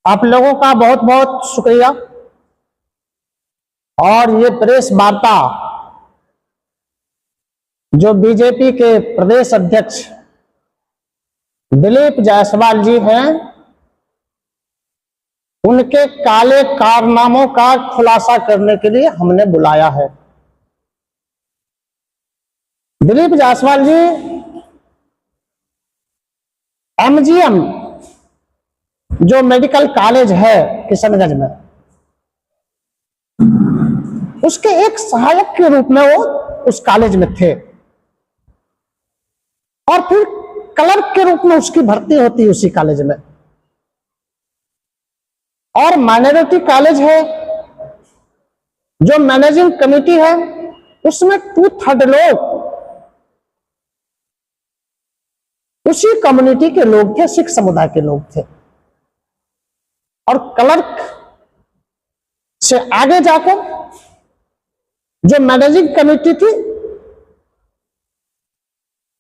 आप लोगों का बहुत बहुत शुक्रिया। और ये प्रेस वार्ता जो बीजेपी के प्रदेश अध्यक्ष दिलीप जायसवाल जी हैं, उनके काले कारनामों का खुलासा करने के लिए हमने बुलाया है। दिलीप जायसवाल जी एमजीएम जो मेडिकल कॉलेज है किशनगंज में, उसके एक सहायक के रूप में वो उस कॉलेज में थे और फिर क्लर्क के रूप में उसकी भर्ती होती है उसी कॉलेज में। और माइनॉरिटी कॉलेज है, जो मैनेजिंग कमेटी है उसमें 2/3 लोग उसी कम्युनिटी के लोग थे, सिख समुदाय के लोग थे। और क्लर्क से आगे जाकर जो मैनेजिंग कमेटी थी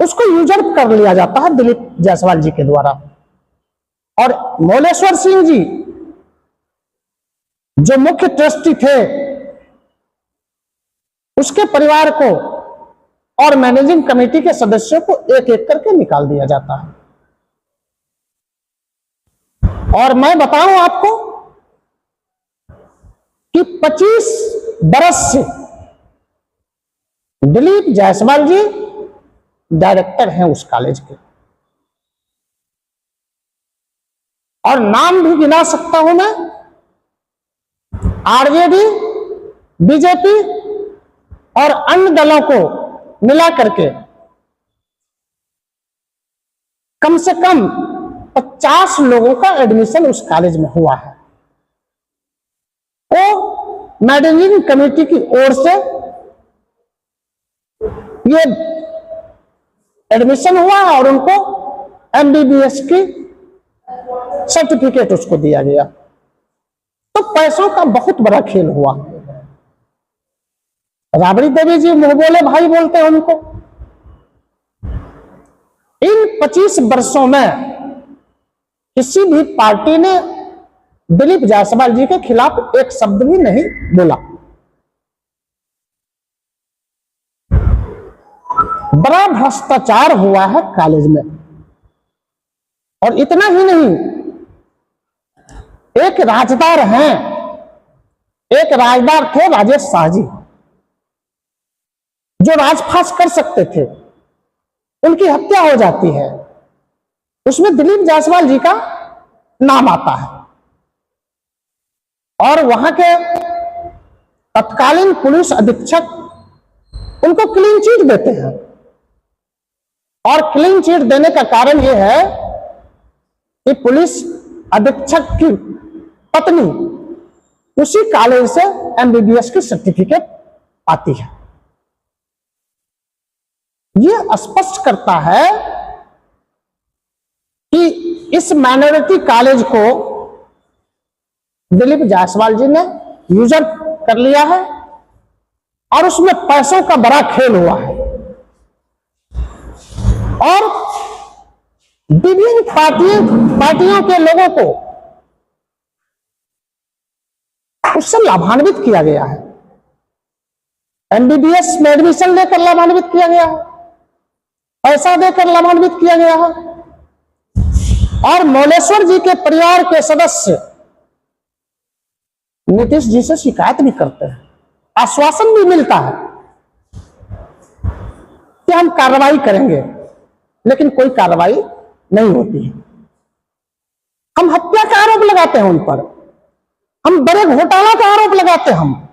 उसको यूजर्व कर लिया जाता है दिलीप जायसवाल जी के द्वारा। और मौलेश्वर सिंह जी जो मुख्य ट्रस्टी थे, उसके परिवार को और मैनेजिंग कमेटी के सदस्यों को एक एक करके निकाल दिया जाता है। और मैं बताऊं आपको कि 25 बरस से दिलीप जायसवाल जी डायरेक्टर हैं उस कॉलेज के, और नाम भी गिना सकता हूं मैं। आरजेडी, बीजेपी और अन्य दलों को मिला करके कम से कम 50 लोगों का एडमिशन उस कॉलेज में हुआ है। वो मैनेजिंग कमेटी की ओर से ये एडमिशन हुआ और उनको एमबीबीएस की सर्टिफिकेट उसको दिया गया। तो पैसों का बहुत बड़ा खेल हुआ। राबड़ी देवी जी मुंह बोले भाई बोलते हैं उनको। इन 25 वर्षों में किसी भी पार्टी ने दिलीप जायसवाल जी के खिलाफ एक शब्द भी नहीं बोला। बड़ा भ्रष्टाचार हुआ है कॉलेज में। और इतना ही नहीं, एक राजदार हैं, एक राजदार थे राजेश शाह जी, जो राजफास कर सकते थे, उनकी हत्या हो जाती है, उसमें दिलीप जायसवाल जी का नाम आता है। और वहां के तत्कालीन पुलिस अधीक्षक उनको क्लीन चिट देते हैं। और क्लीन चिट देने का कारण यह है कि पुलिस अधीक्षक की पत्नी उसी कॉलेज से एमबीबीएस की सर्टिफिकेट पाती है। यह स्पष्ट करता है कि इस माइनॉरिटी कॉलेज को दिलीप जायसवाल जी ने यूजर कर लिया है और उसमें पैसों का बड़ा खेल हुआ है। और विभिन्न पार्टियों के लोगों को उससे लाभान्वित किया गया है। एमबीबीएस में एडमिशन लेकर लाभान्वित किया गया है, पैसा देकर लाभान्वित किया गया है। और मौलेश्वर जी के परिवार के सदस्य नीतीश जी से शिकायत भी करते हैं, आश्वासन भी मिलता है कि हम कार्रवाई करेंगे, लेकिन कोई कार्रवाई नहीं होती है। हम हत्या का आरोप लगाते हैं उन पर, हम बड़े घोटाला का आरोप लगाते हैं। हम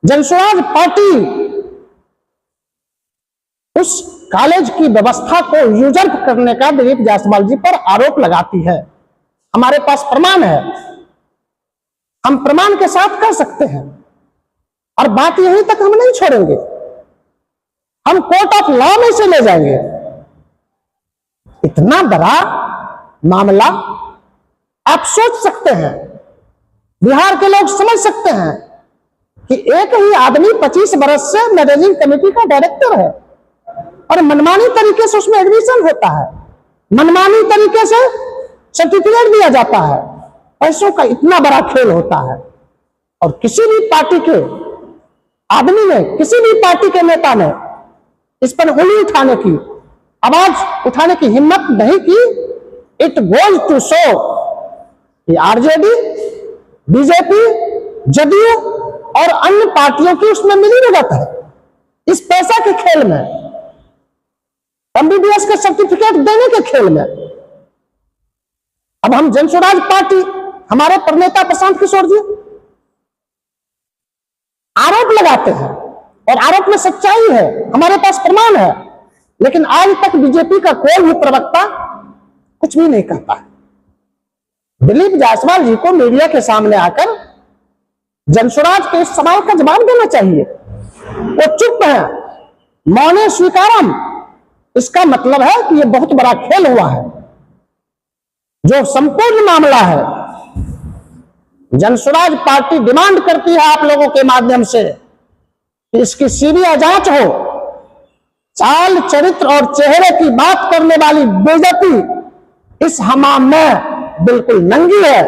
जनसुराज पार्टी उस कॉलेज की व्यवस्था को यूजर्व करने का दिलीप जायसवाल जी पर आरोप लगाती है। हमारे पास प्रमाण है, हम प्रमाण के साथ कर सकते हैं। और बात यहीं तक हम नहीं छोड़ेंगे, हम कोर्ट ऑफ लॉ में से ले जाएंगे। इतना बड़ा मामला आप सोच सकते हैं, बिहार के लोग समझ सकते हैं कि एक ही आदमी 25 बरस से मैनेजिंग कमेटी का डायरेक्टर है और मनमानी तरीके से उसमें एडमिशन होता है, मनमानी तरीके से सर्टिफिकेट दिया जाता है। पैसों का इतना बड़ा खेल होता है, और किसी भी पार्टी के आदमी ने, किसी भी पार्टी के नेता ने इस पर उंगली उठाने की, आवाज उठाने की हिम्मत नहीं की। इट गोज टू शो कि आरजेडी, बीजेपी, जदयू और अन्य पार्टियों की उसमें मिली भगत है इस पैसा के खेल में, एमबीबीएस के सर्टिफिकेट देने के खेल में। अब हम जनसुराज पार्टी, हमारे प्रणेता प्रशांत किशोर जी आरोप लगाते हैं, और आरोप में सच्चाई है, हमारे पास प्रमाण है, लेकिन आज तक बीजेपी का कोई भी प्रवक्ता कुछ भी नहीं कहता है। दिलीप जायसवाल जी को मीडिया के सामने आकर जनसुराज के इस सवाल का जवाब देना चाहिए। वो चुप है, मौने स्वीकारम। इसका मतलब है कि यह बहुत बड़ा खेल हुआ है। जो संपूर्ण मामला है, जनसुराज पार्टी डिमांड करती है आप लोगों के माध्यम से कि इसकी सीबीआई जांच हो। चाल, चरित्र और चेहरे की बात करने वाली बेइज्जती इस हमाम में बिल्कुल नंगी है।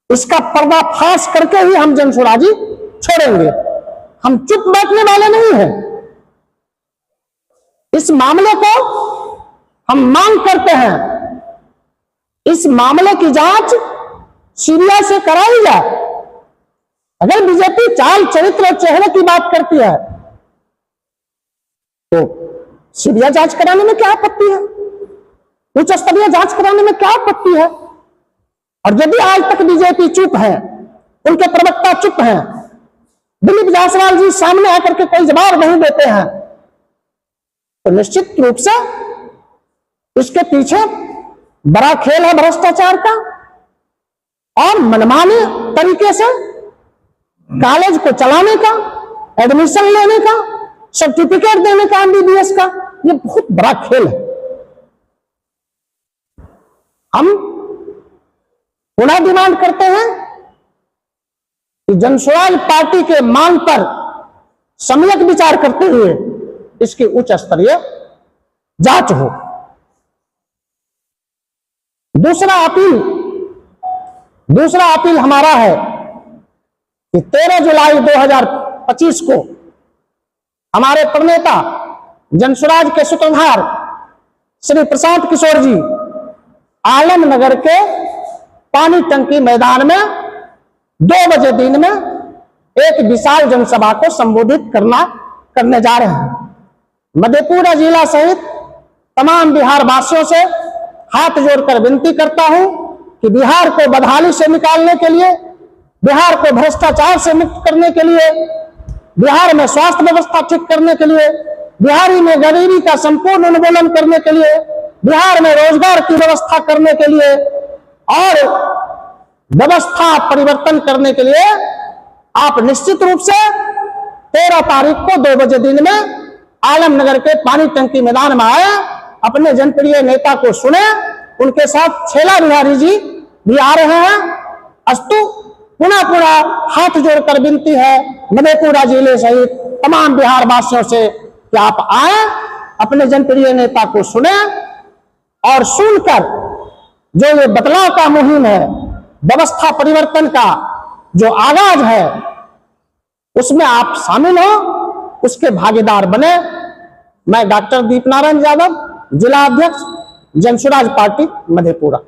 इसका पर्दाफाश करके ही हम जनसुराजी छोड़ेंगे। हम चुप बैठने वाले नहीं हैं। इस मामले को हम मांग करते हैं, इस मामले की जांच सीबीआई से कराई जाए। अगर बीजेपी चाल, चरित्र और चेहरे की बात करती है तो सीबीआई जांच कराने में क्या आपत्ति है? उच्च स्तरीय जांच कराने में क्या आपत्ति है? और यदि आज तक बीजेपी चुप है, उनके प्रवक्ता चुप हैं, दिलीप जायसवाल जी सामने आकर के कोई जवाब नहीं देते हैं, तो निश्चित रूप से इसके पीछे बड़ा खेल है भ्रष्टाचार का, और मनमाने तरीके से कॉलेज को चलाने का, एडमिशन लेने का, सर्टिफिकेट देने का एमबीबीएस का, ये बहुत बड़ा खेल है। हम पुनः डिमांड करते हैं कि जनसुराज पार्टी के मांग पर सम्यक विचार करते हुए इसकी उच्च स्तरीय जांच हो। दूसरा अपील हमारा है कि 13 जुलाई 2025 को हमारे प्रणेता जनसुराज के सूत्रधार श्री प्रशांत किशोर जी आलमनगर के पानी टंकी मैदान में 2 बजे दिन में एक विशाल जनसभा को संबोधित करने जा रहे हैं। मधेपुरा जिला सहित तमाम बिहार वासियों से हाथ जोड़कर विनती करता हूं कि बिहार को बदहाली से निकालने के लिए, बिहार को भ्रष्टाचार से मुक्त करने के लिए, बिहार में स्वास्थ्य व्यवस्था ठीक करने के लिए, बिहारी में गरीबी का संपूर्ण उन्मूलन करने के लिए, बिहार में रोजगार की व्यवस्था करने के लिए और व्यवस्था परिवर्तन करने के लिए आप निश्चित रूप से 13 तारीख को 2 बजे दिन में आलमनगर के पानी टंकी मैदान में आए, अपने जनप्रिय नेता को सुने। उनके साथ छेला बिहारी जी भी आ रहे हैं। अस्तु पुनः हाथ जोड़कर विनती है मधेपुरा जिले सहित तमाम बिहार वासियों से कि आप आए, अपने जनप्रिय नेता को सुने और सुनकर जो ये बदलाव का मुहिम है, व्यवस्था परिवर्तन का जो आगाज है, उसमें आप शामिल हो, उसके भागीदार बने। मैं डॉक्टर दीपनारायण यादव, जिला अध्यक्ष जनसुराज पार्टी मधेपुरा।